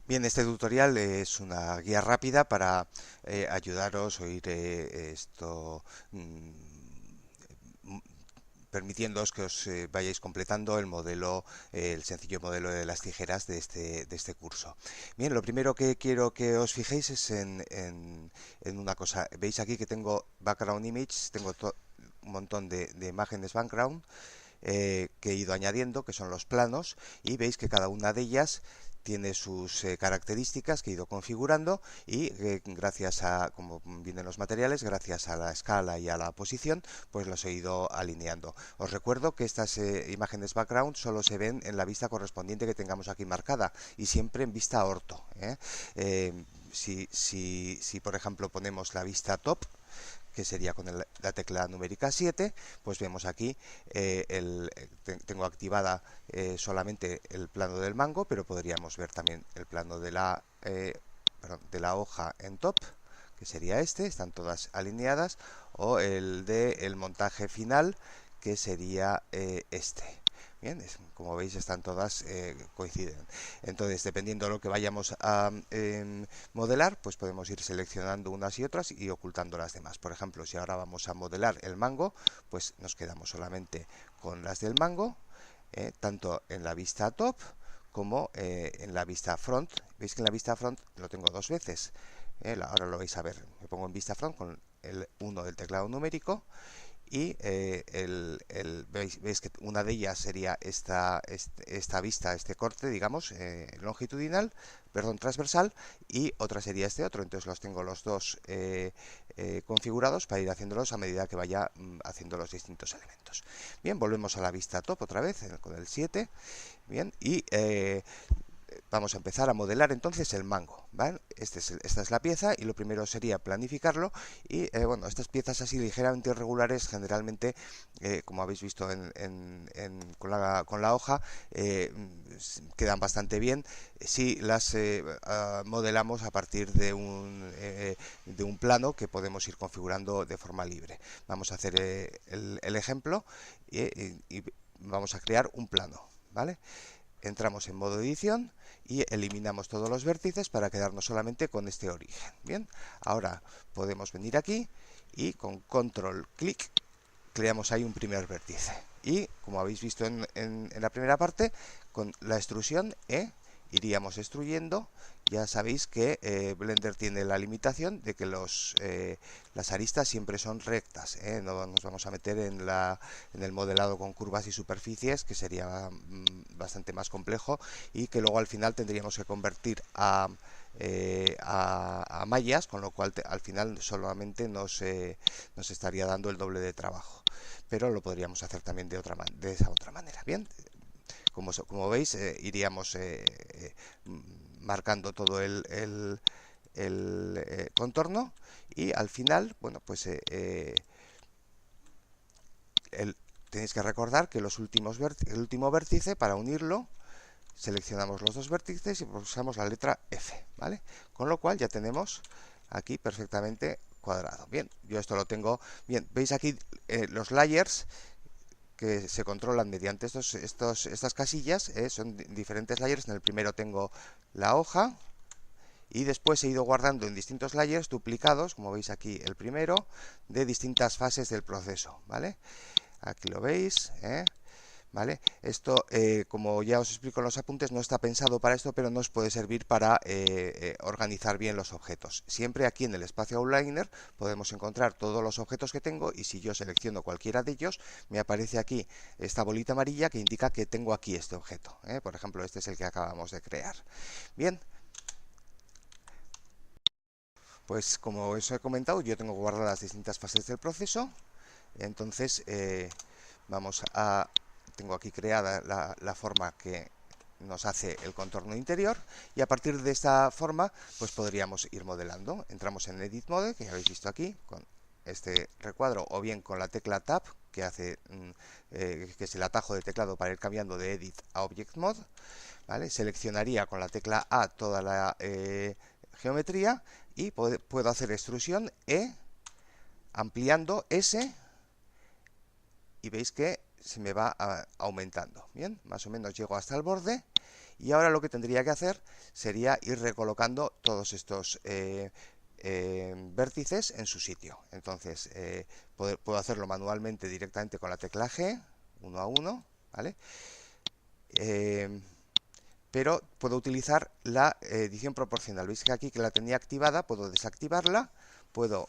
Bien, este tutorial es una guía rápida para ayudaros o ir mm, m- permitiéndoos que os vayáis completando el modelo, el sencillo modelo de las tijeras de este curso. Bien, lo primero que quiero que os fijéis es en una cosa. Veis aquí que tengo background image, tengo un montón de imágenes background que he ido añadiendo, que son los planos, y veis que cada una de ellas tiene sus características que he ido configurando y gracias a, como vienen los materiales, gracias a la escala y a la posición, pues los he ido alineando. Os recuerdo que estas imágenes background solo se ven en la vista correspondiente que tengamos aquí marcada y siempre en vista orto. Si por ejemplo ponemos la vista top, que sería con la tecla numérica 7, pues vemos aquí, tengo activada solamente el plano del mango, pero podríamos ver también el plano perdón, de la hoja en top, que sería este, están todas alineadas, o el de el montaje final, que sería este. Bien, como veis están todas coinciden. Entonces, dependiendo de lo que vayamos a modelar, pues podemos ir seleccionando unas y otras y ocultando las demás. Por ejemplo, si ahora vamos a modelar el mango, pues nos quedamos solamente con las del mango, tanto en la vista top como en la vista front. Veis que en la vista front lo tengo dos veces. Ahora lo vais a ver. Me pongo en vista front con el 1 del teclado numérico y veis que una de ellas sería esta vista, este corte, digamos, longitudinal, perdón, transversal, y otra sería este otro. Entonces los tengo los dos configurados para ir haciéndolos a medida que vaya haciendo los distintos elementos. Bien, volvemos a la vista top otra vez con el 7. Bien, y vamos a empezar a modelar entonces el mango, ¿vale? Esta es la pieza y lo primero sería planificarlo y bueno, estas piezas así ligeramente irregulares generalmente, como habéis visto con la hoja, quedan bastante bien si las modelamos a partir de un plano que podemos ir configurando de forma libre. Vamos a hacer el ejemplo y vamos a crear un plano, ¿vale? Entramos en modo edición y eliminamos todos los vértices para quedarnos solamente con este origen. Bien, ahora podemos venir aquí y con control clic creamos ahí un primer vértice. Y como habéis visto en la primera parte, con la extrusión iríamos extruyendo. Ya sabéis que Blender tiene la limitación de que las aristas siempre son rectas. No nos vamos a meter en el modelado con curvas y superficies, que sería bastante más complejo y que luego al final tendríamos que convertir a mallas, con lo cual al final solamente nos estaría dando el doble de trabajo, pero lo podríamos hacer también de esa otra manera. Bien, como veis, iríamos marcando todo el contorno y al final, bueno, pues tenéis que recordar que el último vértice, para unirlo, seleccionamos los dos vértices y pulsamos la letra F, ¿vale? Con lo cual ya tenemos aquí perfectamente cuadrado. Bien, yo esto lo tengo bien. Veis aquí los layers que se controlan mediante estas casillas, son diferentes layers. En el primero tengo la hoja y después he ido guardando en distintos layers duplicados, como veis aquí el primero, de distintas fases del proceso, ¿vale? Aquí lo veis, ¿vale? Esto, como ya os explico en los apuntes, no está pensado para esto, pero nos puede servir para organizar bien los objetos. Siempre aquí en el espacio outliner podemos encontrar todos los objetos que tengo y si yo selecciono cualquiera de ellos, me aparece aquí esta bolita amarilla que indica que tengo aquí este objeto. Por ejemplo, este es el que acabamos de crear. Bien, pues como os he comentado, yo tengo guardadas las distintas fases del proceso. Entonces, vamos a tengo aquí creada la forma que nos hace el contorno interior y a partir de esta forma pues podríamos ir modelando. Entramos en Edit Mode, que ya habéis visto aquí, con este recuadro, o bien con la tecla Tab, que que es el atajo de teclado para ir cambiando de Edit a Object Mode, ¿vale? Seleccionaría con la tecla A toda la geometría y puedo hacer extrusión ampliando S, y veis que se me va aumentando. Bien, más o menos llego hasta el borde Y ahora lo que tendría que hacer sería ir recolocando todos estos vértices en su sitio. Entonces puedo hacerlo manualmente directamente con la tecla G, uno a uno, ¿vale? Pero puedo utilizar la edición proporcional. Veis que aquí que la tenía activada, puedo desactivarla, puedo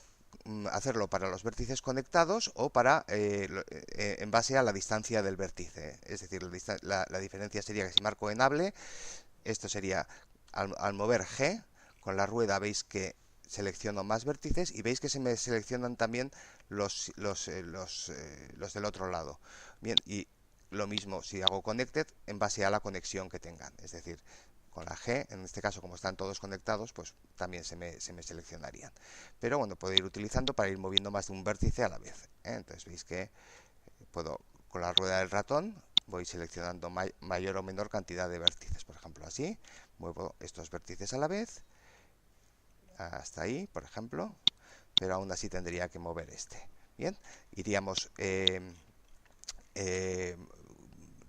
hacerlo para los vértices conectados o para en base a la distancia del vértice. Es decir, la diferencia sería que si marco enable, esto sería al mover G con la rueda, veis que selecciono más vértices y veis que se me seleccionan también los del otro lado. Bien, y lo mismo si hago connected en base a la conexión que tengan. Es decir, con la G, en este caso como están todos conectados, pues también se me seleccionarían. Pero bueno, puedo ir utilizando para ir moviendo más de un vértice a la vez. Entonces veis que puedo, con la rueda del ratón, voy seleccionando mayor o menor cantidad de vértices. Por ejemplo, así, muevo estos vértices a la vez, hasta ahí, por ejemplo, pero aún así tendría que mover este. Bien, iríamos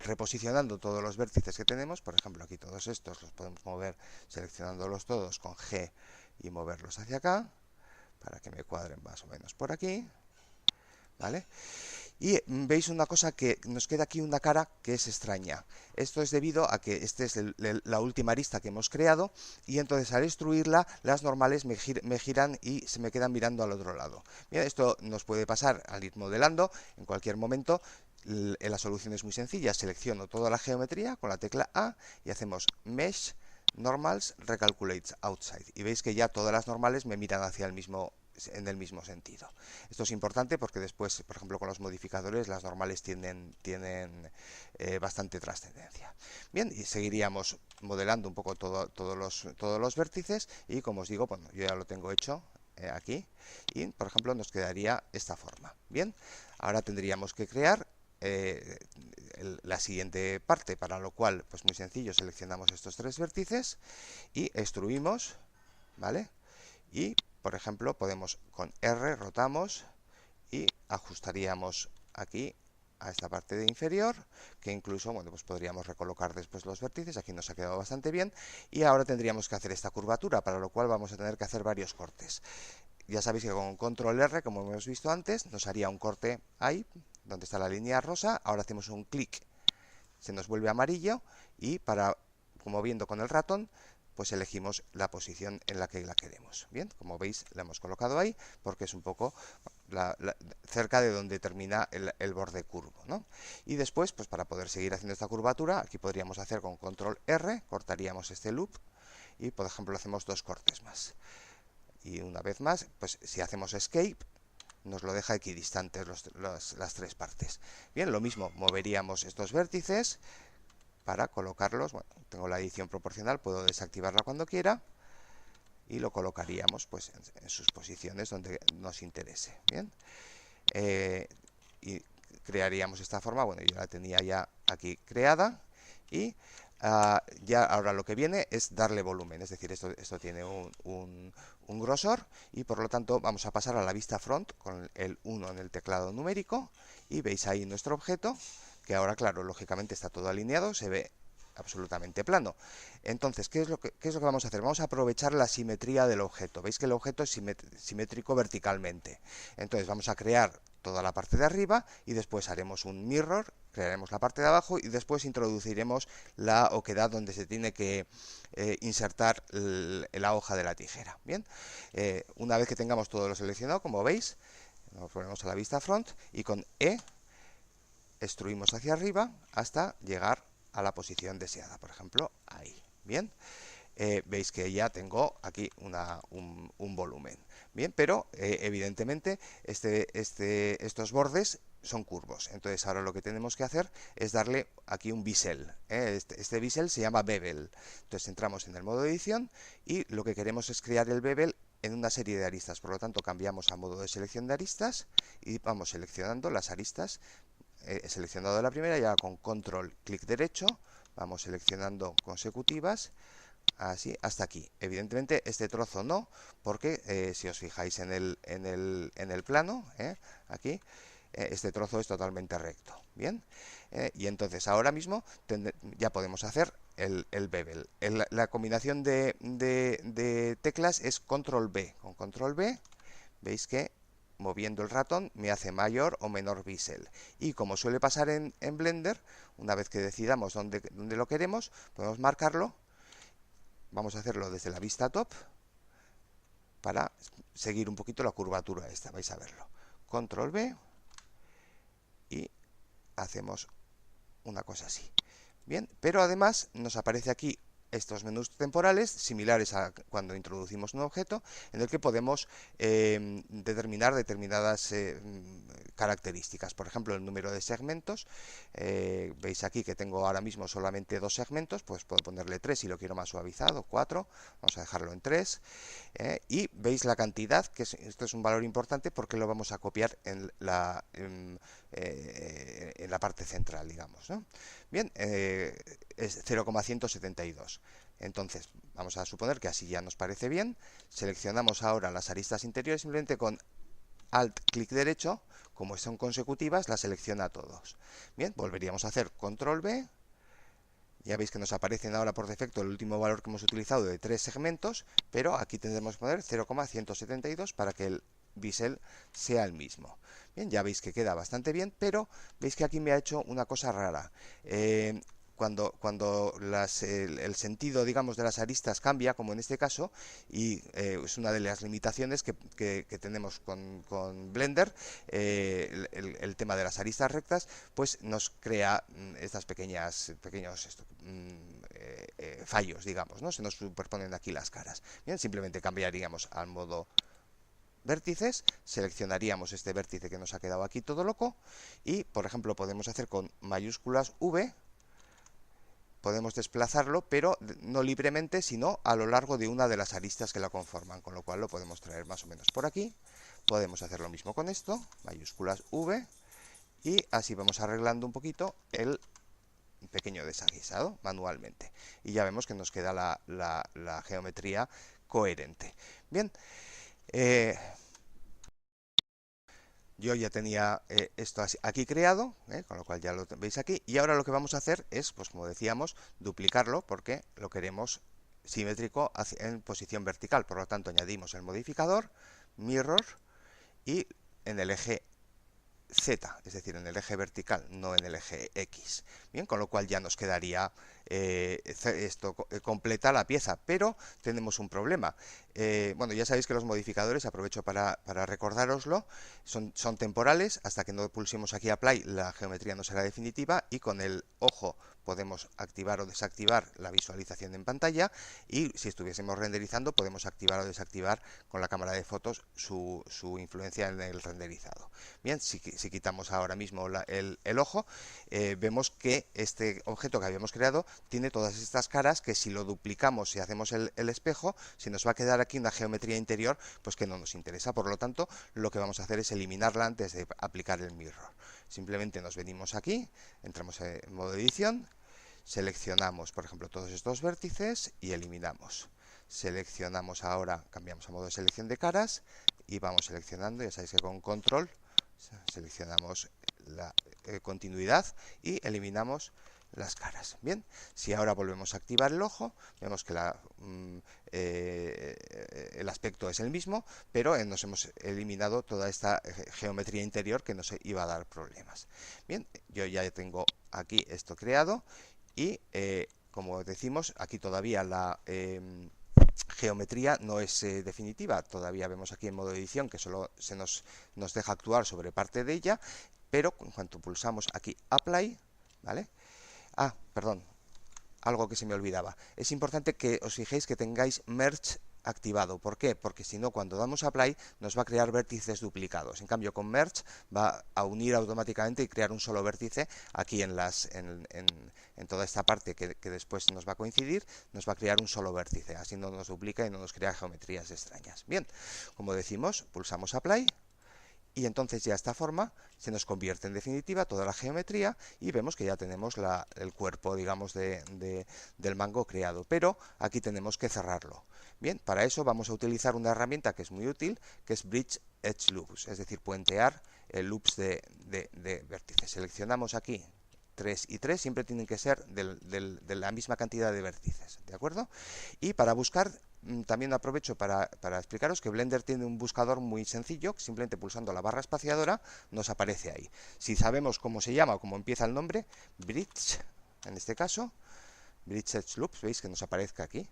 reposicionando todos los vértices que tenemos. Por ejemplo, aquí todos estos los podemos mover seleccionándolos todos con G y moverlos hacia acá, para que me cuadren más o menos por aquí, ¿vale? Y veis una cosa, que nos queda aquí una cara que es extraña. Esto es debido a que esta es la última arista que hemos creado, y entonces al extruirla las normales me giran y se me quedan mirando al otro lado. Bien, esto nos puede pasar al ir modelando en cualquier momento. La solución es muy sencilla. Selecciono toda la geometría con la tecla A y hacemos Mesh Normals Recalculates Outside. Y veis que ya todas las normales me miran hacia en el mismo sentido. Esto es importante porque después, por ejemplo, con los modificadores, las normales tienen bastante trascendencia. Bien, y seguiríamos modelando un poco todos los vértices, y como os digo, bueno, yo ya lo tengo hecho aquí, y por ejemplo nos quedaría esta forma. Bien, ahora tendríamos que crear la siguiente parte, para lo cual, pues muy sencillo, seleccionamos estos tres vértices y extruimos, ¿vale? Y por ejemplo podemos con R rotamos y ajustaríamos aquí a esta parte de inferior, que incluso, bueno, pues podríamos recolocar después los vértices. Aquí nos ha quedado bastante bien, y ahora tendríamos que hacer esta curvatura, para lo cual vamos a tener que hacer varios cortes. Ya sabéis que con control R, como hemos visto antes, nos haría un corte ahí, donde está la línea rosa. Ahora hacemos un clic, se nos vuelve amarillo, y como viendo con el ratón, pues elegimos la posición en la que la queremos. Bien, como veis, la hemos colocado ahí porque es un poco cerca de donde termina el borde curvo, ¿no? Y después, pues para poder seguir haciendo esta curvatura, aquí podríamos hacer con control R, cortaríamos este loop y, por ejemplo, hacemos dos cortes más. Y una vez más, pues si hacemos escape, nos lo deja equidistantes las tres partes. Bien, lo mismo, moveríamos estos vértices para colocarlos. Bueno, tengo la edición proporcional, puedo desactivarla cuando quiera, y lo colocaríamos pues en sus posiciones donde nos interese. Bien, y crearíamos esta forma. Bueno, yo la tenía ya aquí creada, y ya ahora lo que viene es darle volumen. Es decir, esto tiene un grosor, y por lo tanto vamos a pasar a la vista front con el 1 en el teclado numérico, y veis ahí nuestro objeto, que ahora, claro, lógicamente está todo alineado, se ve absolutamente plano. Entonces, ¿qué es lo que vamos a hacer? Vamos a aprovechar la simetría del objeto. Veis que el objeto es simétrico verticalmente. Entonces vamos a crear toda la parte de arriba, y después haremos un mirror, crearemos la parte de abajo, y después introduciremos la oquedad donde se tiene que insertar la hoja de la tijera. Bien, una vez que tengamos todo lo seleccionado, como veis, nos ponemos a la vista front, y con E extruimos hacia arriba hasta llegar a la posición deseada, por ejemplo, ahí. Bien, veis que ya tengo aquí un volumen. Bien, pero evidentemente estos bordes son curvos. Entonces ahora lo que tenemos que hacer es darle aquí un bisel. Este bisel se llama bevel. Entonces entramos en el modo edición, y lo que queremos es crear el bevel en una serie de aristas. Por lo tanto, cambiamos a modo de selección de aristas y vamos seleccionando las aristas. He seleccionado la primera, y ahora con control clic derecho vamos seleccionando consecutivas, así hasta aquí. Evidentemente este trozo no, porque si os fijáis en el plano, aquí este trozo es totalmente recto. Bien, y entonces ahora mismo ya podemos hacer el bevel. La combinación de teclas es control B. Con control B veis que moviendo el ratón me hace mayor o menor bisel. Y como suele pasar en Blender, una vez que decidamos dónde lo queremos, podemos marcarlo. Vamos a hacerlo desde la vista top para seguir un poquito la curvatura esta, vais a verlo. Control B y hacemos una cosa así. Bien, pero además nos aparece aquí estos menús temporales similares a cuando introducimos un objeto, en el que podemos determinar determinadas características. Por ejemplo, el número de segmentos. Veis aquí que tengo ahora mismo solamente 2 segmentos, pues puedo ponerle 3 si lo quiero más suavizado, 4. Vamos a dejarlo en 3. Y veis la cantidad, que esto es un valor importante porque lo vamos a copiar en la parte central, digamos, ¿no? Bien, es 0,172. Entonces, vamos a suponer que así ya nos parece bien. Seleccionamos ahora las aristas interiores, simplemente con Alt, clic derecho, como son consecutivas, las selecciona a todos. Bien, volveríamos a hacer Control B. Ya veis que nos aparecen ahora por defecto el último valor que hemos utilizado de 3 segmentos, pero aquí tendremos que poner 0,172 para que el bisel sea el mismo. Bien, ya veis que queda bastante bien, pero veis que aquí me ha hecho una cosa rara. Cuando el sentido, digamos, de las aristas cambia, como en este caso, y es una de las limitaciones que tenemos con Blender, el tema de las aristas rectas, pues nos crea estas pequeños fallos, digamos, ¿no? Se nos superponen aquí las caras. Bien, simplemente cambiaríamos al modo vértices, seleccionaríamos este vértice que nos ha quedado aquí todo loco, y, por ejemplo, podemos hacer con mayúsculas V. Podemos desplazarlo, pero no libremente, sino a lo largo de una de las aristas que la conforman, con lo cual lo podemos traer más o menos por aquí. Podemos hacer lo mismo con esto, mayúsculas V, y así vamos arreglando un poquito el pequeño desaguisado manualmente. Y ya vemos que nos queda la geometría coherente. Bien, yo ya tenía esto aquí creado, con lo cual ya lo veis aquí. Y ahora lo que vamos a hacer es, pues como decíamos, duplicarlo porque lo queremos simétrico en posición vertical. Por lo tanto, añadimos el modificador, mirror, y en el eje Z, es decir, en el eje vertical, no en el eje X. Bien, con lo cual ya nos quedaría esto completa la pieza, pero tenemos un problema. Bueno, ya sabéis que los modificadores, aprovecho para recordároslo, son temporales. Hasta que no pulsemos aquí Apply, la geometría no será definitiva, y con el ojo podemos activar o desactivar la visualización en pantalla, y si estuviésemos renderizando podemos activar o desactivar con la cámara de fotos su influencia en el renderizado. Bien, si quitamos ahora mismo el ojo, vemos que este objeto que habíamos creado tiene todas estas caras que, si lo duplicamos y hacemos el espejo, se nos va a quedar aquí una geometría interior pues que no nos interesa. Por lo tanto, lo que vamos a hacer es eliminarla antes de aplicar el mirror. Simplemente nos venimos aquí, entramos en modo edición, seleccionamos, por ejemplo, todos estos vértices y eliminamos. Seleccionamos ahora, cambiamos a modo de selección de caras y vamos seleccionando. Ya sabéis que con control seleccionamos la continuidad y eliminamos las caras. Bien, si ahora volvemos a activar el ojo, vemos que el aspecto es el mismo, pero nos hemos eliminado toda esta geometría interior que nos iba a dar problemas. Bien, yo ya tengo aquí esto creado y, como decimos, aquí todavía la geometría no es definitiva. Todavía vemos aquí en modo edición que solo nos deja actuar sobre parte de ella, pero en cuanto pulsamos aquí Apply, ¿vale? Perdón, algo que se me olvidaba. Es importante que os fijéis que tengáis Merge activado. ¿Por qué? Porque si no, cuando damos Apply nos va a crear vértices duplicados. En cambio, con Merge va a unir automáticamente y crear un solo vértice aquí en toda esta parte que después nos va a coincidir, nos va a crear un solo vértice. Así no nos duplica y no nos crea geometrías extrañas. Bien, como decimos, pulsamos Apply Y entonces ya esta forma se nos convierte en definitiva toda la geometría y vemos que ya tenemos el cuerpo, digamos, del mango creado. Pero aquí tenemos que cerrarlo. Bien, para eso vamos a utilizar una herramienta que es muy útil, que es Bridge Edge Loops, es decir, puentear loops de vértices. Seleccionamos aquí 3 y 3, siempre tienen que ser de la misma cantidad de vértices, ¿de acuerdo? Y para buscar, también aprovecho para explicaros que Blender tiene un buscador muy sencillo, simplemente pulsando la barra espaciadora nos aparece ahí. Si sabemos cómo se llama o cómo empieza el nombre, Bridge, en este caso, Bridge Edge Loops, veis que nos aparezca aquí,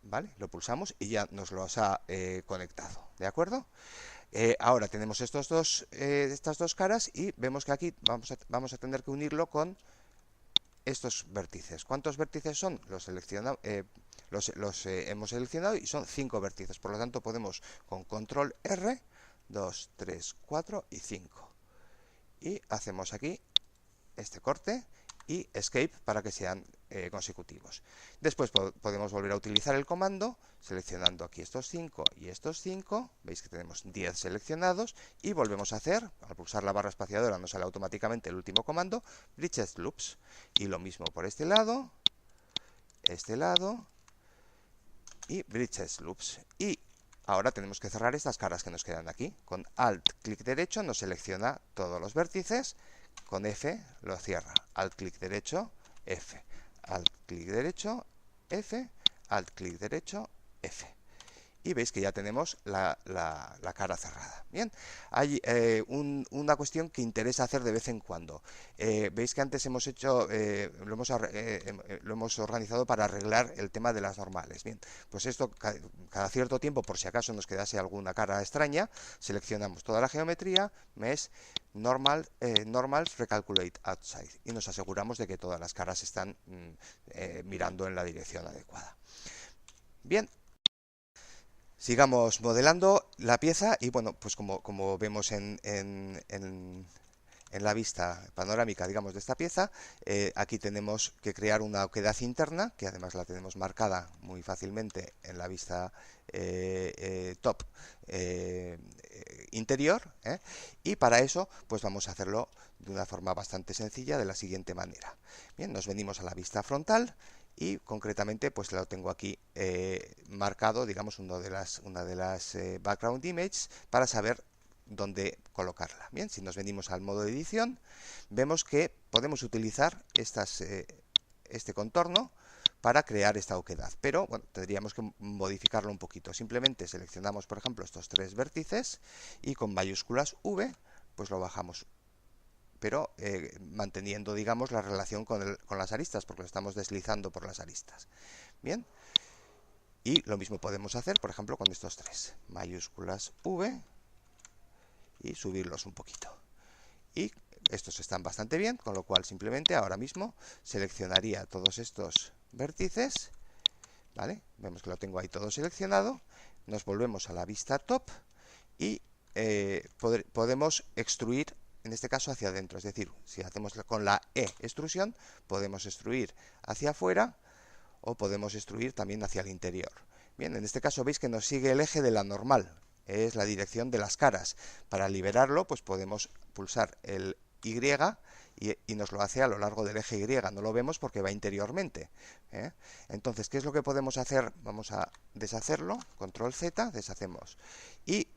¿vale? Lo pulsamos y ya nos los ha conectado, ¿de acuerdo? Ahora tenemos estas dos caras y vemos que aquí vamos a tener que unirlo con estos vértices. ¿Cuántos vértices son? Los hemos seleccionado y son 5 vértices. Por lo tanto, podemos con control R, 2, 3, 4 y 5. Y hacemos aquí este corte y escape para que sean consecutivos. Después podemos volver a utilizar el comando seleccionando aquí estos 5 y estos 5, veis que tenemos 10 seleccionados y volvemos a hacer, al pulsar la barra espaciadora nos sale automáticamente el último comando, Bridge Edge Loops, y lo mismo por este lado y Bridge Edge Loops. Y ahora tenemos que cerrar estas caras que nos quedan aquí, con Alt clic derecho nos selecciona todos los vértices, con F lo cierra, Alt clic derecho, F, Alt clic derecho, F, Alt clic derecho, F. Y veis que ya tenemos la cara cerrada. Bien, hay una cuestión que interesa hacer de vez en cuando. Veis que antes hemos hecho, lo hemos organizado para arreglar el tema de las normales. Bien, pues esto cada cierto tiempo, por si acaso nos quedase alguna cara extraña, seleccionamos toda la geometría, Mesh, Normals, Recalculate Outside, y nos aseguramos de que todas las caras están mirando en la dirección adecuada. Bien. Sigamos modelando la pieza y bueno, pues como vemos en la vista panorámica, digamos, de esta pieza, aquí tenemos que crear una oquedad interna, que además la tenemos marcada muy fácilmente en la vista top interior, y para eso pues vamos a hacerlo de una forma bastante sencilla, de la siguiente manera. Bien, nos venimos a la vista frontal y concretamente pues lo tengo aquí marcado, digamos, una de las background images para saber dónde colocarla. Bien, si nos venimos al modo de edición, vemos que podemos utilizar este contorno para crear esta oquedad, pero bueno, tendríamos que modificarlo un poquito. Simplemente seleccionamos, por ejemplo, estos 3 vértices y con mayúsculas V pues lo bajamos, pero manteniendo, digamos, la relación con las aristas, porque lo estamos deslizando por las aristas. Bien, y lo mismo podemos hacer, por ejemplo, con estos 3, mayúsculas V, y subirlos un poquito. Y estos están bastante bien, con lo cual simplemente ahora mismo seleccionaría todos estos vértices, ¿vale? Vemos que lo tengo ahí todo seleccionado, nos volvemos a la vista top y podemos extruir, en este caso hacia adentro, es decir, si hacemos con la E extrusión, podemos extruir hacia afuera o podemos extruir también hacia el interior. Bien, en este caso veis que nos sigue el eje de la normal, es la dirección de las caras. Para liberarlo, pues podemos pulsar el Y y nos lo hace a lo largo del eje Y, no lo vemos porque va interiormente. Entonces, ¿qué es lo que podemos hacer? Vamos a deshacerlo, control Z, deshacemos. Y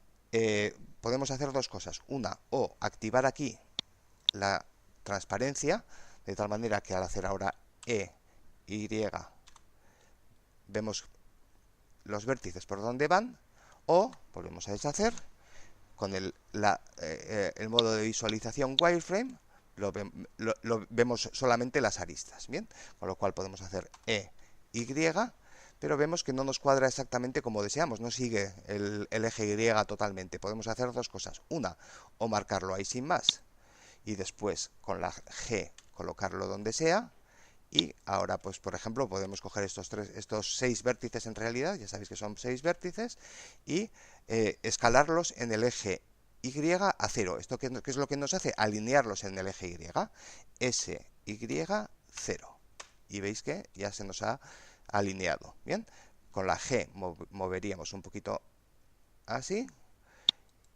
podemos hacer dos cosas. Una, o activar aquí la transparencia, de tal manera que al hacer ahora E, Y, vemos los vértices por donde van, o volvemos a deshacer, con el modo de visualización wireframe, vemos solamente las aristas, ¿bien? Con lo cual podemos hacer E, Y, pero vemos que no nos cuadra exactamente como deseamos, no sigue el eje Y totalmente. Podemos hacer dos cosas. Una, o marcarlo ahí sin más, y después con la G colocarlo donde sea. Y ahora, pues por ejemplo, podemos coger estos 6 vértices en realidad, ya sabéis que son 6 vértices, y escalarlos en el eje Y a 0. ¿Esto qué es lo que nos hace? Alinearlos en el eje Y. S, Y, 0. Y veis que ya se nos ha alineado. Bien, con la G moveríamos un poquito así,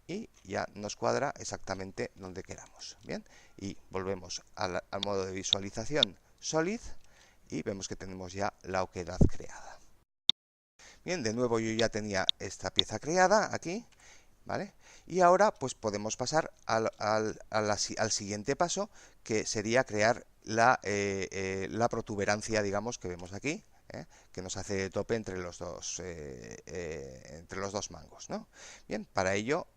y ya nos cuadra exactamente donde queramos. Bien, y volvemos al modo de visualización Solid y vemos que tenemos ya la oquedad creada. Bien, de nuevo yo ya tenía esta pieza creada aquí, ¿vale? Y ahora pues podemos pasar al siguiente paso, que sería crear la protuberancia, digamos, que vemos aquí, que nos hace de tope entre los dos mangos, ¿no? Bien, para ello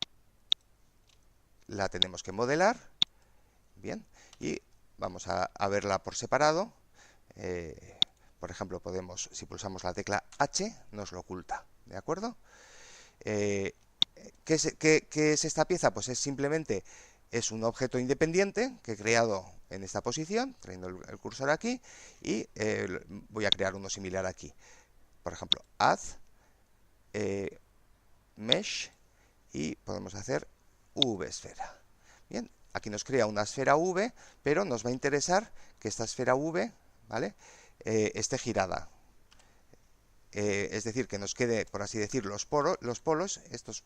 la tenemos que modelar, bien, y vamos a verla por separado. Por ejemplo, podemos, si pulsamos la tecla H, nos lo oculta, ¿de acuerdo? ¿Qué es esta pieza? Pues es simplemente un objeto independiente que he creado en esta posición, trayendo el cursor aquí, y voy a crear uno similar aquí. Por ejemplo, add mesh, y podemos hacer V-esfera. Bien, aquí nos crea una esfera V, pero nos va a interesar que esta esfera V, ¿vale?, esté girada. Es decir, que nos quede, por así decir, los polos, estos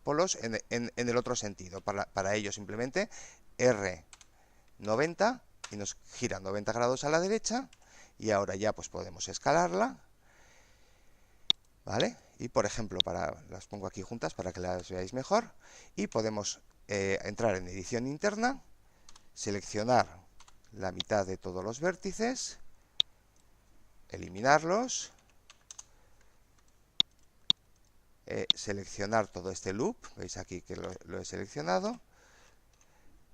polos en el otro sentido. Para ello simplemente R90 y nos gira 90 grados a la derecha, y ahora ya pues podemos escalarla, ¿vale? Y por ejemplo, las pongo aquí juntas para que las veáis mejor, y podemos entrar en edición interna, seleccionar la mitad de todos los vértices, eliminarlos, seleccionar todo este loop, veis aquí que lo he seleccionado,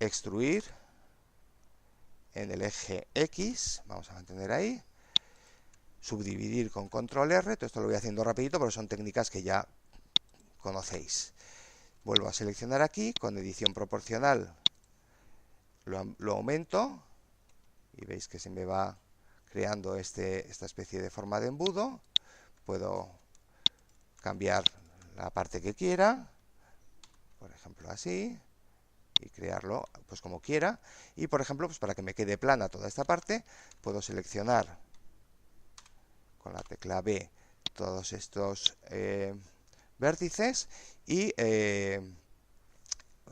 extruir en el eje X, vamos a mantener ahí, subdividir con control R, todo esto lo voy haciendo rapidito, pero son técnicas que ya conocéis. Vuelvo a seleccionar aquí, con edición proporcional lo aumento, y veis que se me va creando esta especie de forma de embudo. Puedo cambiar la parte que quiera, por ejemplo así, y crearlo pues como quiera. Y por ejemplo, pues para que me quede plana toda esta parte, puedo seleccionar con la tecla B todos estos vértices, y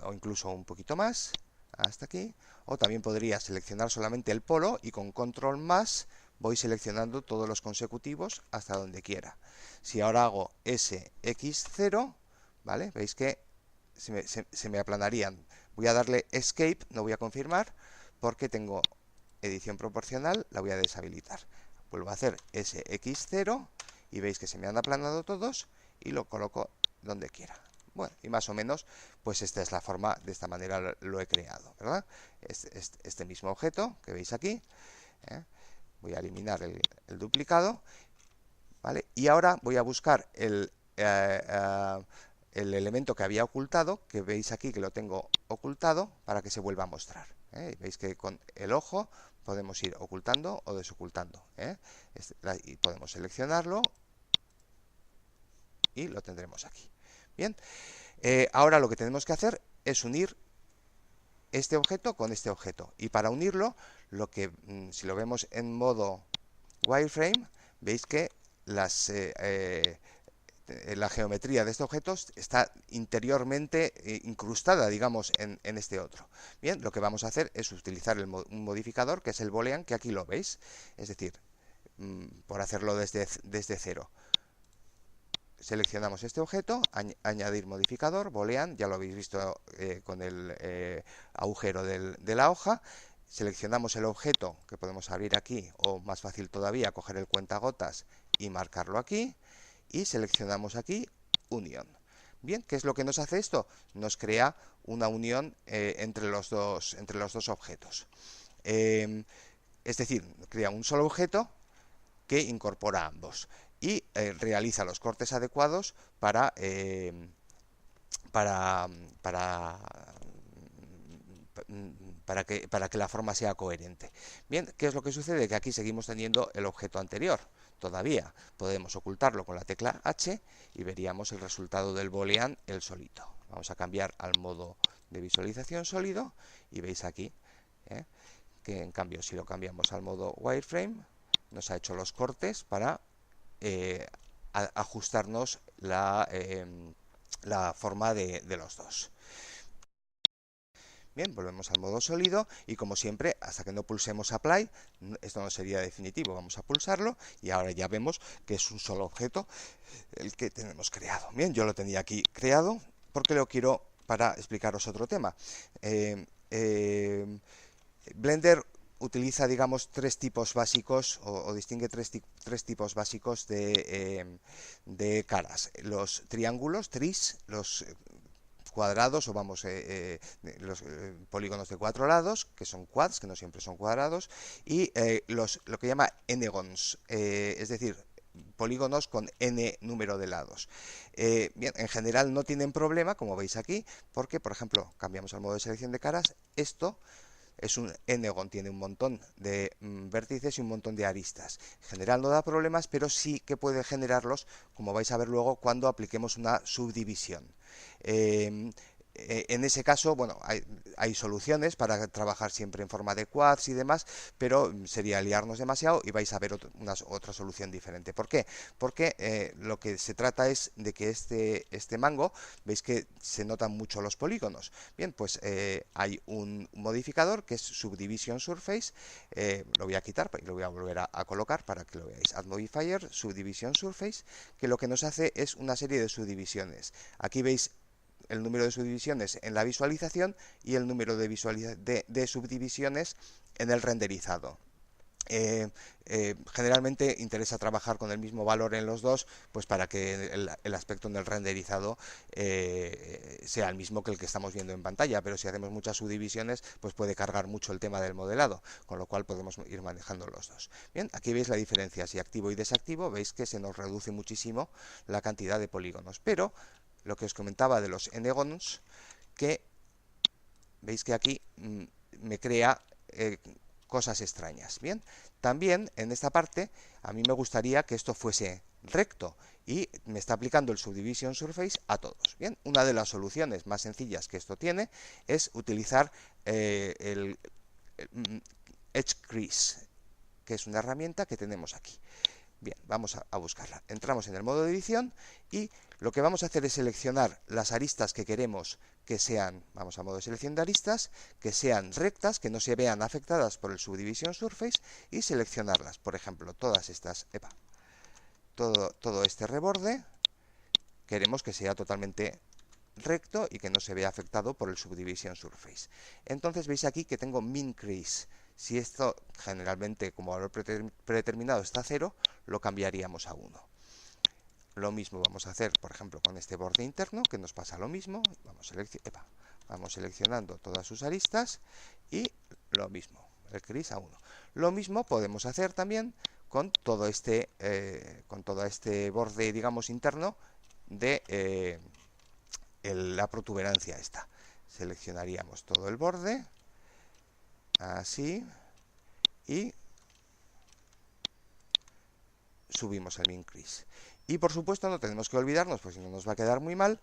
o incluso un poquito más hasta aquí, o también podría seleccionar solamente el polo y con control más voy seleccionando todos los consecutivos hasta donde quiera. Si ahora hago SX0, ¿vale?, veis que se me aplanarían. Voy a darle Escape, no voy a confirmar, porque tengo edición proporcional, la voy a deshabilitar. Vuelvo a hacer SX0 y veis que se me han aplanado todos, y lo coloco donde quiera. Bueno, y más o menos, pues esta es la forma, de esta manera lo he creado, ¿verdad? Este mismo objeto que veis aquí, voy a eliminar el duplicado, ¿vale? Y ahora voy a buscar el elemento que había ocultado, que veis aquí que lo tengo ocultado, para que se vuelva a mostrar. Veis que con el ojo podemos ir ocultando o desocultando. Y podemos seleccionarlo y lo tendremos aquí. Bien, ahora lo que tenemos que hacer es unir este objeto con este objeto. Y para unirlo, si lo vemos en modo wireframe, veis que la geometría de este objeto está interiormente incrustada, digamos, en este otro. Bien, lo que vamos a hacer es utilizar un modificador, que es el boolean, que aquí lo veis. Es decir, por hacerlo desde cero, seleccionamos este objeto, añadir modificador, boolean, ya lo habéis visto con el agujero de la hoja. Seleccionamos el objeto, que podemos abrir aquí, o más fácil todavía, coger el cuentagotas y marcarlo aquí, y seleccionamos aquí unión. Bien, ¿qué es lo que nos hace esto? Nos crea una unión entre los dos objetos. Es decir, crea un solo objeto que incorpora ambos y realiza los cortes adecuados para que la forma sea coherente. Bien, ¿qué es lo que sucede? Que aquí seguimos teniendo el objeto anterior. Todavía podemos ocultarlo con la tecla H y veríamos el resultado del boolean el solito. Vamos a cambiar al modo de visualización sólido y veis aquí que en cambio si lo cambiamos al modo wireframe nos ha hecho los cortes para ajustarnos la forma de los dos. Bien, volvemos al modo sólido y como siempre, hasta que no pulsemos Apply, esto no sería definitivo, vamos a pulsarlo y ahora ya vemos que es un solo objeto el que tenemos creado. Bien, yo lo tenía aquí creado porque lo quiero para explicaros otro tema. Blender utiliza, digamos, tres tipos básicos o distingue tres tipos básicos de caras. Los triángulos, tris, los cuadrados o vamos los polígonos de 4 lados, que son quads, que no siempre son cuadrados, y lo que llama n-gons, es decir, polígonos con n número de lados. Bien, en general no tienen problema, como veis aquí, porque, por ejemplo, cambiamos al modo de selección de caras, esto es un n-gon, tiene un montón de vértices y un montón de aristas. En general no da problemas, pero sí que puede generarlos, como vais a ver luego, cuando apliquemos una subdivisión. En ese caso, bueno, hay soluciones para trabajar siempre en forma de quads y demás, pero sería liarnos demasiado y vais a ver otra solución diferente. ¿Por qué? Porque lo que se trata es de que este mango, veis que se notan mucho los polígonos. Bien, pues hay un modificador que es Subdivision Surface, lo voy a quitar y lo voy a volver a colocar para que lo veáis. Add Modifier, Subdivision Surface, que lo que nos hace es una serie de subdivisiones. Aquí veis el número de subdivisiones en la visualización y el número de subdivisiones en el renderizado. Generalmente interesa trabajar con el mismo valor en los dos, pues para que el aspecto en el renderizado sea el mismo que el que estamos viendo en pantalla, pero si hacemos muchas subdivisiones, pues puede cargar mucho el tema del modelado, con lo cual podemos ir manejando los dos. Bien, aquí veis la diferencia, si activo y desactivo, veis que se nos reduce muchísimo la cantidad de polígonos, pero lo que os comentaba de los n-gons, que veis que aquí me crea cosas extrañas. Bien, también en esta parte a mí me gustaría que esto fuese recto y me está aplicando el Subdivision Surface a todos. Bien, una de las soluciones más sencillas que esto tiene es utilizar el Edge Crease, que es una herramienta que tenemos aquí. Bien, vamos a buscarla. Entramos en el modo de edición y lo que vamos a hacer es seleccionar las aristas que queremos que sean, vamos a modo de selección de aristas, que sean rectas, que no se vean afectadas por el Subdivision Surface y seleccionarlas. Por ejemplo, todas estas, todo este reborde, queremos que sea totalmente recto y que no se vea afectado por el Subdivision Surface. Entonces veis aquí que tengo Min Crease. Si esto generalmente como valor predeterminado está a 0, lo cambiaríamos a 1. Lo mismo vamos a hacer, por ejemplo, con este borde interno, que nos pasa lo mismo. Vamos seleccionando todas sus aristas y lo mismo, el crease a 1. Lo mismo podemos hacer también con todo este borde, digamos, interno de la protuberancia esta. Seleccionaríamos todo el borde, así, y subimos el Min Crease. Y por supuesto no tenemos que olvidarnos, pues si no nos va a quedar muy mal,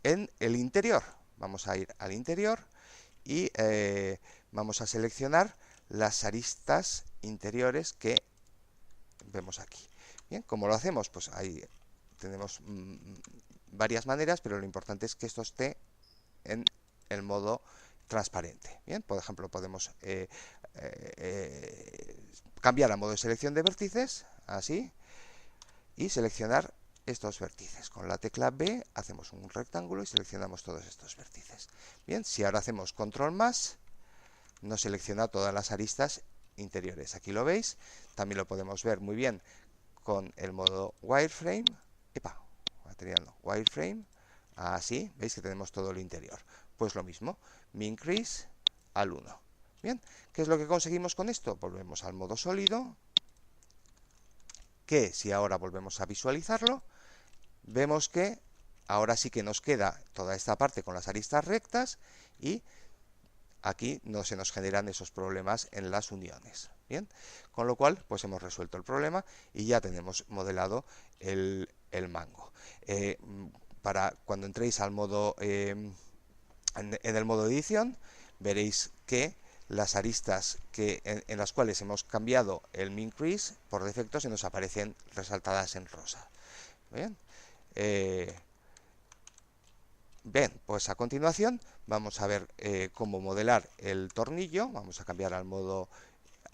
en el interior. Vamos a ir al interior y vamos a seleccionar las aristas interiores que vemos aquí. Bien, ¿cómo lo hacemos? Pues ahí tenemos varias maneras, pero lo importante es que esto esté en el modo transparente. Bien, por ejemplo, podemos cambiar a modo de selección de vértices, así, y seleccionar estos vértices. Con la tecla B hacemos un rectángulo y seleccionamos todos estos vértices. Bien, si ahora hacemos control más, nos selecciona todas las aristas interiores. Aquí lo veis, también lo podemos ver muy bien con el modo wireframe. Wireframe, así, veis que tenemos todo lo interior. Pues lo mismo, Min Crease al 1. Bien, ¿qué es lo que conseguimos con esto? Volvemos al modo sólido, que si ahora volvemos a visualizarlo, vemos que ahora sí que nos queda toda esta parte con las aristas rectas y aquí no se nos generan esos problemas en las uniones. Bien, con lo cual pues hemos resuelto el problema y ya tenemos modelado el mango. Para cuando entréis al modo en el modo de edición, veréis que las aristas en las cuales hemos cambiado el Min Crease, por defecto se nos aparecen resaltadas en rosa. Bien, Bien, pues a continuación vamos a ver cómo modelar el tornillo. Vamos a cambiar al modo,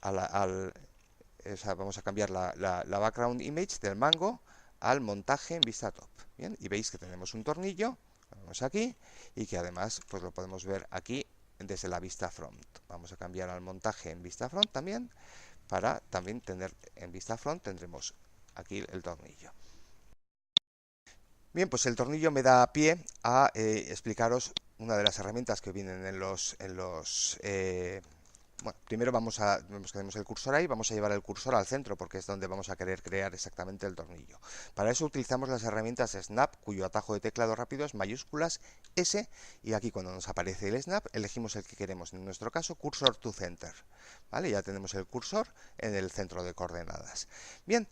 o sea, vamos a cambiar la background image del mango al montaje en vista top. Bien, y veis que tenemos un tornillo, vamos aquí, y que además pues lo podemos ver aquí desde la vista front. Vamos a cambiar al montaje en vista front también, para también tener en vista front tendremos aquí el tornillo. Bien, pues el tornillo me da pie a explicaros una de las herramientas que vienen bueno, primero vemos que tenemos el cursor ahí, vamos a llevar el cursor al centro porque es donde vamos a querer crear exactamente el tornillo. Para eso utilizamos las herramientas Snap, cuyo atajo de teclado rápido es mayúsculas S, y aquí cuando nos aparece el Snap elegimos el que queremos, en nuestro caso Cursor to Center. ¿Vale? Ya tenemos el cursor en el centro de coordenadas. Bien.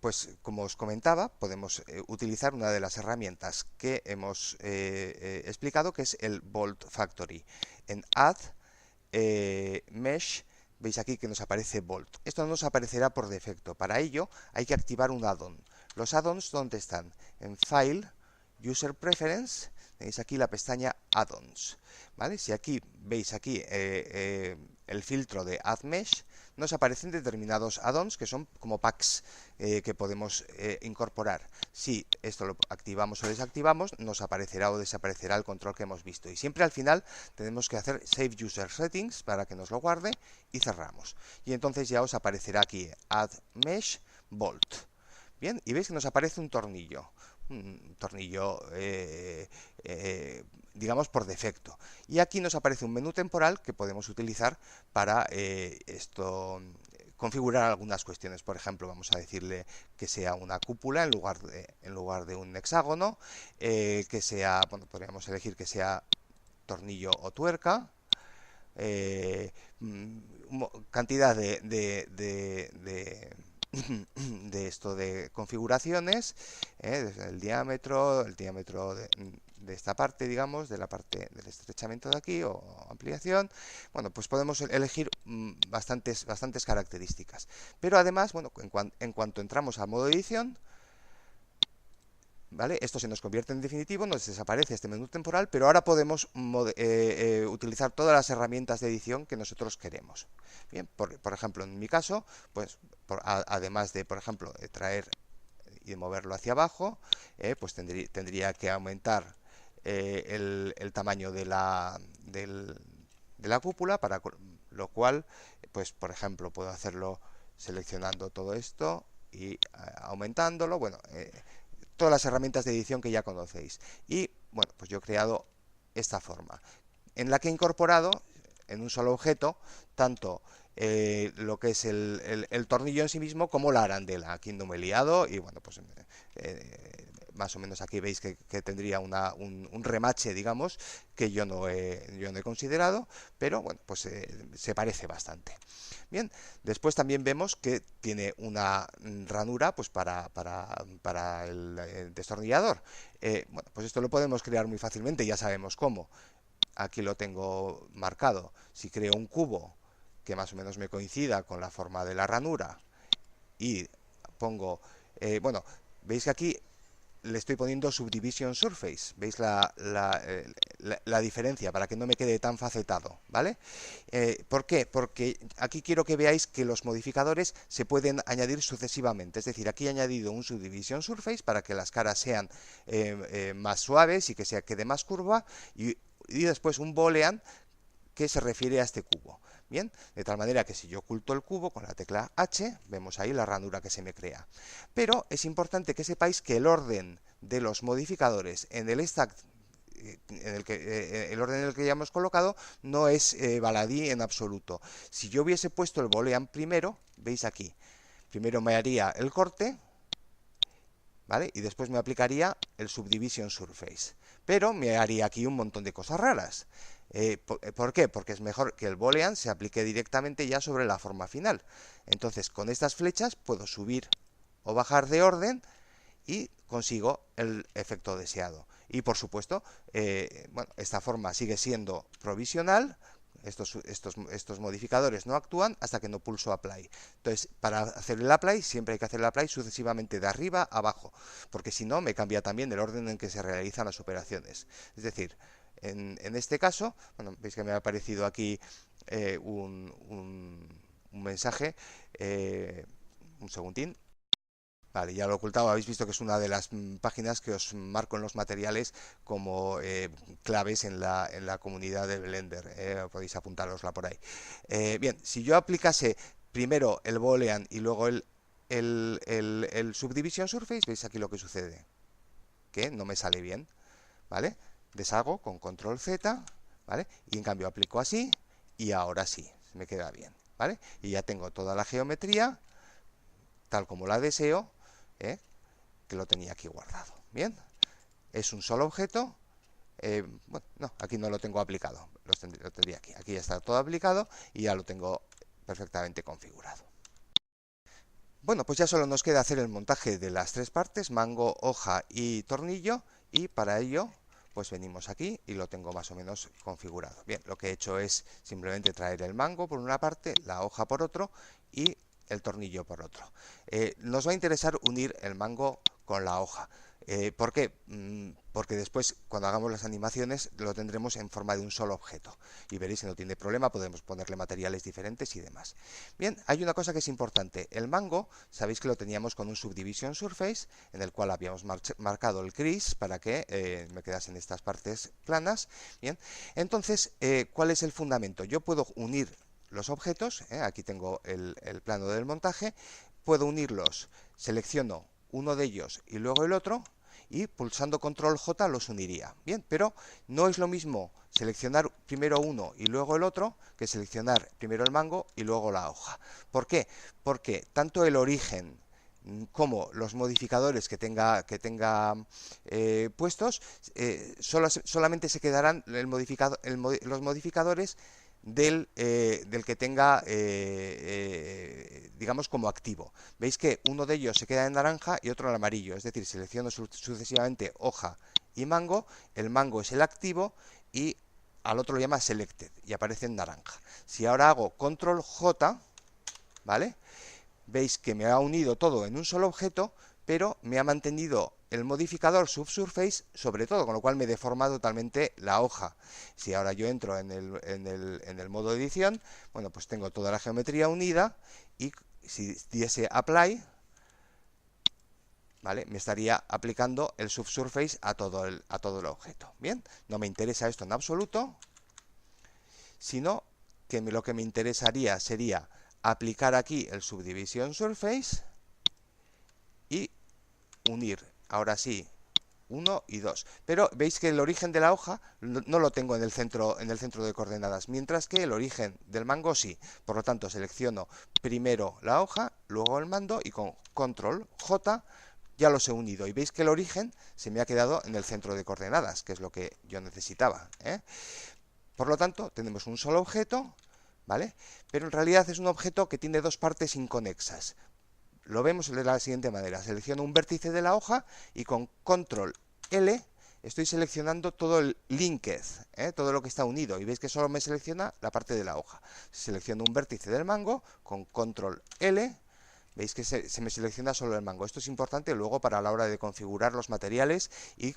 Pues como os comentaba, podemos utilizar una de las herramientas que hemos explicado, que es el Bolt Factory. En Add, Mesh, veis aquí que nos aparece Bolt. Esto no nos aparecerá por defecto. Para ello hay que activar un add-on. Los add-ons, ¿dónde están? En File, User Preference, tenéis aquí la pestaña Add-ons. ¿Vale? Si aquí veis aquí el filtro de Add Mesh, nos aparecen determinados add-ons que son como packs que podemos incorporar. Si esto lo activamos o desactivamos, nos aparecerá o desaparecerá el control que hemos visto. Y siempre al final tenemos que hacer Save User Settings para que nos lo guarde y cerramos. Y entonces ya os aparecerá aquí Add Mesh Bolt. Bien, y veis que nos aparece un tornillo. Un tornillo digamos por defecto, y aquí nos aparece un menú temporal que podemos utilizar para configurar algunas cuestiones. Por ejemplo, vamos a decirle que sea una cúpula en lugar de un hexágono, que sea, bueno, podríamos elegir que sea tornillo o tuerca, cantidad de configuraciones, desde el diámetro de esta parte, digamos, de la parte del estrechamiento de aquí o ampliación. Bueno, pues podemos elegir bastantes características. Pero además, bueno, en cuanto entramos al modo edición, ¿vale? Esto se nos convierte en definitivo, nos desaparece este menú temporal, pero ahora podemos utilizar todas las herramientas de edición que nosotros queremos. Bien, por ejemplo, en mi caso, pues además de, por ejemplo, traer y de moverlo hacia abajo, pues tendría que aumentar el tamaño de la cúpula, para lo cual, pues por ejemplo, puedo hacerlo seleccionando todo esto y aumentándolo. Bueno, todas las herramientas de edición que ya conocéis. Y bueno, pues yo he creado esta forma, en la que he incorporado en un solo objeto tanto lo que es el tornillo en sí mismo como la arandela. Aquí no me he liado y bueno, pues más o menos aquí veis que tendría un remache, digamos, que yo no he considerado, pero bueno, pues se parece bastante. Bien, después también vemos que tiene una ranura pues para el destornillador. Bueno, pues esto lo podemos crear muy fácilmente, ya sabemos cómo. Aquí lo tengo marcado. Si creo un cubo que más o menos me coincida con la forma de la ranura y pongo, bueno, veis que aquí le estoy poniendo Subdivision Surface. ¿Veis la diferencia? Para que no me quede tan facetado, ¿vale? ¿Por qué? Porque aquí quiero que veáis que los modificadores se pueden añadir sucesivamente. Es decir, aquí he añadido un Subdivision Surface para que las caras sean más suaves y que quede más curva, y después un Boolean que se refiere a este cubo. Bien, de tal manera que si yo oculto el cubo con la tecla H, vemos ahí la ranura que se me crea. Pero es importante que sepáis que el orden de los modificadores en el stack, el orden en el que ya hemos colocado, no es baladí en absoluto. Si yo hubiese puesto el boolean primero, veis aquí, primero me haría el corte, ¿vale? Y después me aplicaría el Subdivision Surface. Pero me haría aquí un montón de cosas raras. ¿Por qué? Porque es mejor que el boolean se aplique directamente ya sobre la forma final. Entonces, con estas flechas puedo subir o bajar de orden y consigo el efecto deseado. Y por supuesto, bueno, esta forma sigue siendo provisional, estos modificadores no actúan hasta que no pulso apply. Entonces, para hacer el apply, siempre hay que hacer el apply sucesivamente de arriba a abajo, porque si no, me cambia también el orden en que se realizan las operaciones. Es decir, en este caso, bueno, veis que me ha aparecido aquí un mensaje, un segundín. Vale, ya lo he ocultado, habéis visto que es una de las páginas que os marco en los materiales como claves en la comunidad de Blender, podéis apuntárosla por ahí. Bien, si yo aplicase primero el boolean y luego el subdivision surface, veis aquí lo que sucede, que no me sale bien, ¿vale? Deshago con control Z, ¿vale? Y en cambio aplico así y ahora sí, me queda bien, ¿vale? Y ya tengo toda la geometría tal como la deseo, que lo tenía aquí guardado. Bien, es un solo objeto. Bueno, no, aquí no lo tengo aplicado, lo tendría aquí. Aquí ya está todo aplicado y ya lo tengo perfectamente configurado. Bueno, pues ya solo nos queda hacer el montaje de las tres partes, mango, hoja y tornillo, y para ello pues venimos aquí y lo tengo más o menos configurado. Bien, lo que he hecho es simplemente traer el mango por una parte, la hoja por otro y el tornillo por otro. Nos va a interesar unir el mango con la hoja. ¿Por qué? Porque después, cuando hagamos las animaciones, lo tendremos en forma de un solo objeto. Y veréis que no tiene problema, podemos ponerle materiales diferentes y demás. Bien, hay una cosa que es importante. El mango, sabéis que lo teníamos con un subdivision surface, en el cual habíamos marcado el gris para que me quedasen estas partes planas. Bien, entonces, ¿cuál es el fundamento? Yo puedo unir los objetos, aquí tengo el plano del montaje, puedo unirlos, selecciono uno de ellos y luego el otro, y pulsando control J los uniría. Bien, pero no es lo mismo seleccionar primero uno y luego el otro que seleccionar primero el mango y luego la hoja. ¿Por qué? Porque tanto el origen como los modificadores que tenga puestos, solamente se quedarán los modificadores del que tenga, digamos, como activo. Veis que uno de ellos se queda en naranja y otro en amarillo, es decir, selecciono sucesivamente hoja y mango, el mango es el activo y al otro lo llama selected y aparece en naranja. Si ahora hago control J, ¿vale? Veis que me ha unido todo en un solo objeto, pero me ha mantenido el modificador subsurface sobre todo, con lo cual me deforma totalmente la hoja. Si ahora yo entro en el modo edición, bueno, pues tengo toda la geometría unida y si diese apply, ¿vale? Me estaría aplicando el subsurface a todo el objeto. Bien, no me interesa esto en absoluto, sino que lo que me interesaría sería aplicar aquí el subdivision surface y unir, ahora sí, 1 y 2. Pero veis que el origen de la hoja no lo tengo en el centro de coordenadas, mientras que el origen del mango sí. Por lo tanto, selecciono primero la hoja, luego el mando y con control J ya los he unido. Y veis que el origen se me ha quedado en el centro de coordenadas, que es lo que yo necesitaba. Por lo tanto, tenemos un solo objeto, ¿vale? Pero en realidad es un objeto que tiene dos partes inconexas. Lo vemos de la siguiente manera. Selecciono un vértice de la hoja y con control L estoy seleccionando todo el linked, todo lo que está unido. Y veis que solo me selecciona la parte de la hoja. Selecciono un vértice del mango con control L. Veis que se me selecciona solo el mango. Esto es importante luego para la hora de configurar los materiales y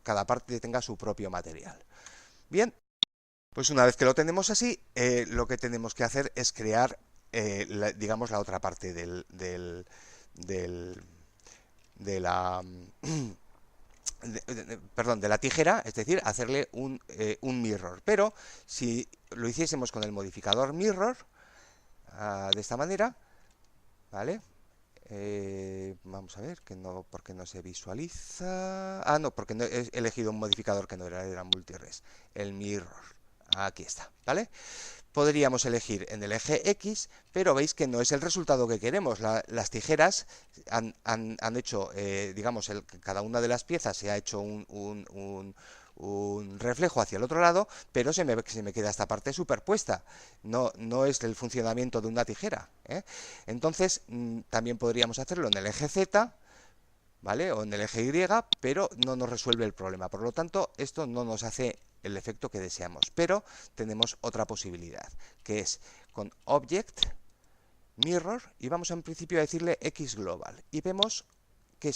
cada parte tenga su propio material. Bien, pues una vez que lo tenemos así, lo que tenemos que hacer es crear, digamos, la otra parte de la tijera, es decir, hacerle un mirror. Pero si lo hiciésemos con el modificador mirror, de esta manera, ¿vale? Vamos a ver, que no, porque no se visualiza. Ah, no, porque no, he elegido un modificador que no era multires, el mirror. Aquí está, ¿vale? Podríamos elegir en el eje X, pero veis que no es el resultado que queremos. Las tijeras han hecho, digamos, cada una de las piezas se ha hecho un reflejo hacia el otro lado, pero se me queda esta parte superpuesta. No es el funcionamiento de una tijera. Entonces, también podríamos hacerlo en el eje Z, ¿vale? O en el eje Y, pero no nos resuelve el problema. Por lo tanto, esto no nos hace el efecto que deseamos. Pero tenemos otra posibilidad, que es con Object, Mirror, y vamos en principio a decirle X Global. Y vemos que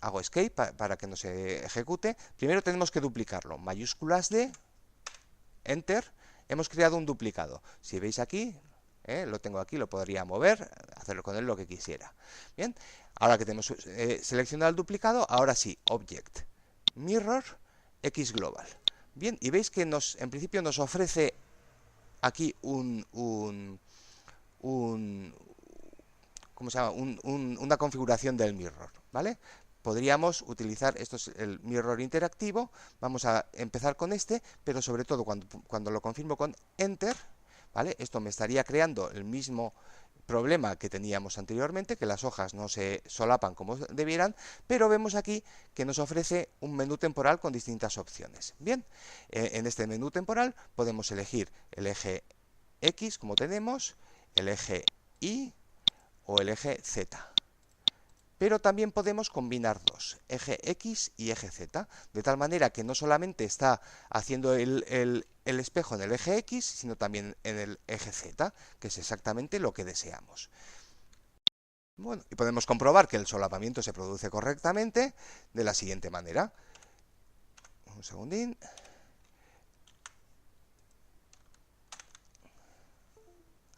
hago Escape para que no se ejecute. Primero tenemos que duplicarlo. Mayúsculas D, Enter. Hemos creado un duplicado. Si veis aquí, lo tengo aquí, lo podría mover, hacerlo con él lo que quisiera. Bien, ahora que tenemos seleccionado el duplicado, ahora sí, Object, Mirror, X Global. Bien, y veis que en principio nos ofrece aquí ¿cómo se llama? Una configuración del mirror, ¿vale? Podríamos utilizar, esto es el mirror interactivo, vamos a empezar con este, pero sobre todo cuando lo confirmo con Enter, ¿vale? Esto me estaría creando el mismo problema que teníamos anteriormente, que las hojas no se solapan como debieran, pero vemos aquí que nos ofrece un menú temporal con distintas opciones. Bien, en este menú temporal podemos elegir el eje X, como tenemos, el eje Y o el eje Z. Pero también podemos combinar dos, eje X y eje Z, de tal manera que no solamente está haciendo el espejo en el eje X, sino también en el eje Z, que es exactamente lo que deseamos. Bueno, y podemos comprobar que el solapamiento se produce correctamente de la siguiente manera. Un segundín.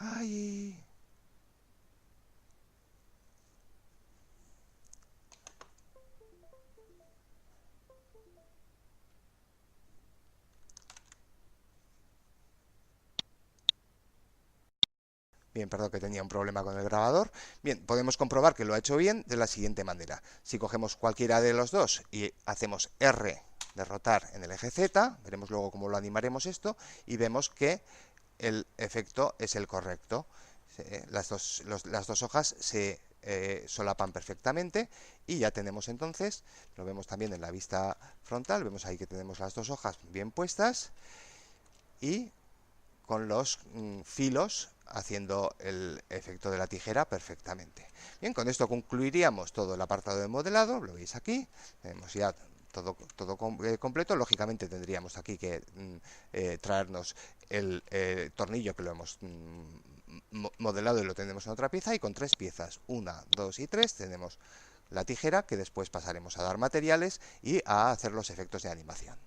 ¡Ay! Bien, perdón que tenía un problema con el grabador. Bien, podemos comprobar que lo ha hecho bien de la siguiente manera. Si cogemos cualquiera de los dos y hacemos R de rotar en el eje Z, veremos luego cómo lo animaremos esto, y vemos que el efecto es el correcto. Las dos hojas se solapan perfectamente y ya tenemos entonces, lo vemos también en la vista frontal, vemos ahí que tenemos las dos hojas bien puestas y con los filos haciendo el efecto de la tijera perfectamente. Bien, con esto concluiríamos todo el apartado de modelado, lo veis aquí, tenemos ya todo completo. Lógicamente tendríamos aquí que traernos el tornillo que lo hemos modelado y lo tenemos en otra pieza, y con 3 piezas, 1, 2 y 3, tenemos la tijera que después pasaremos a dar materiales y a hacer los efectos de animación.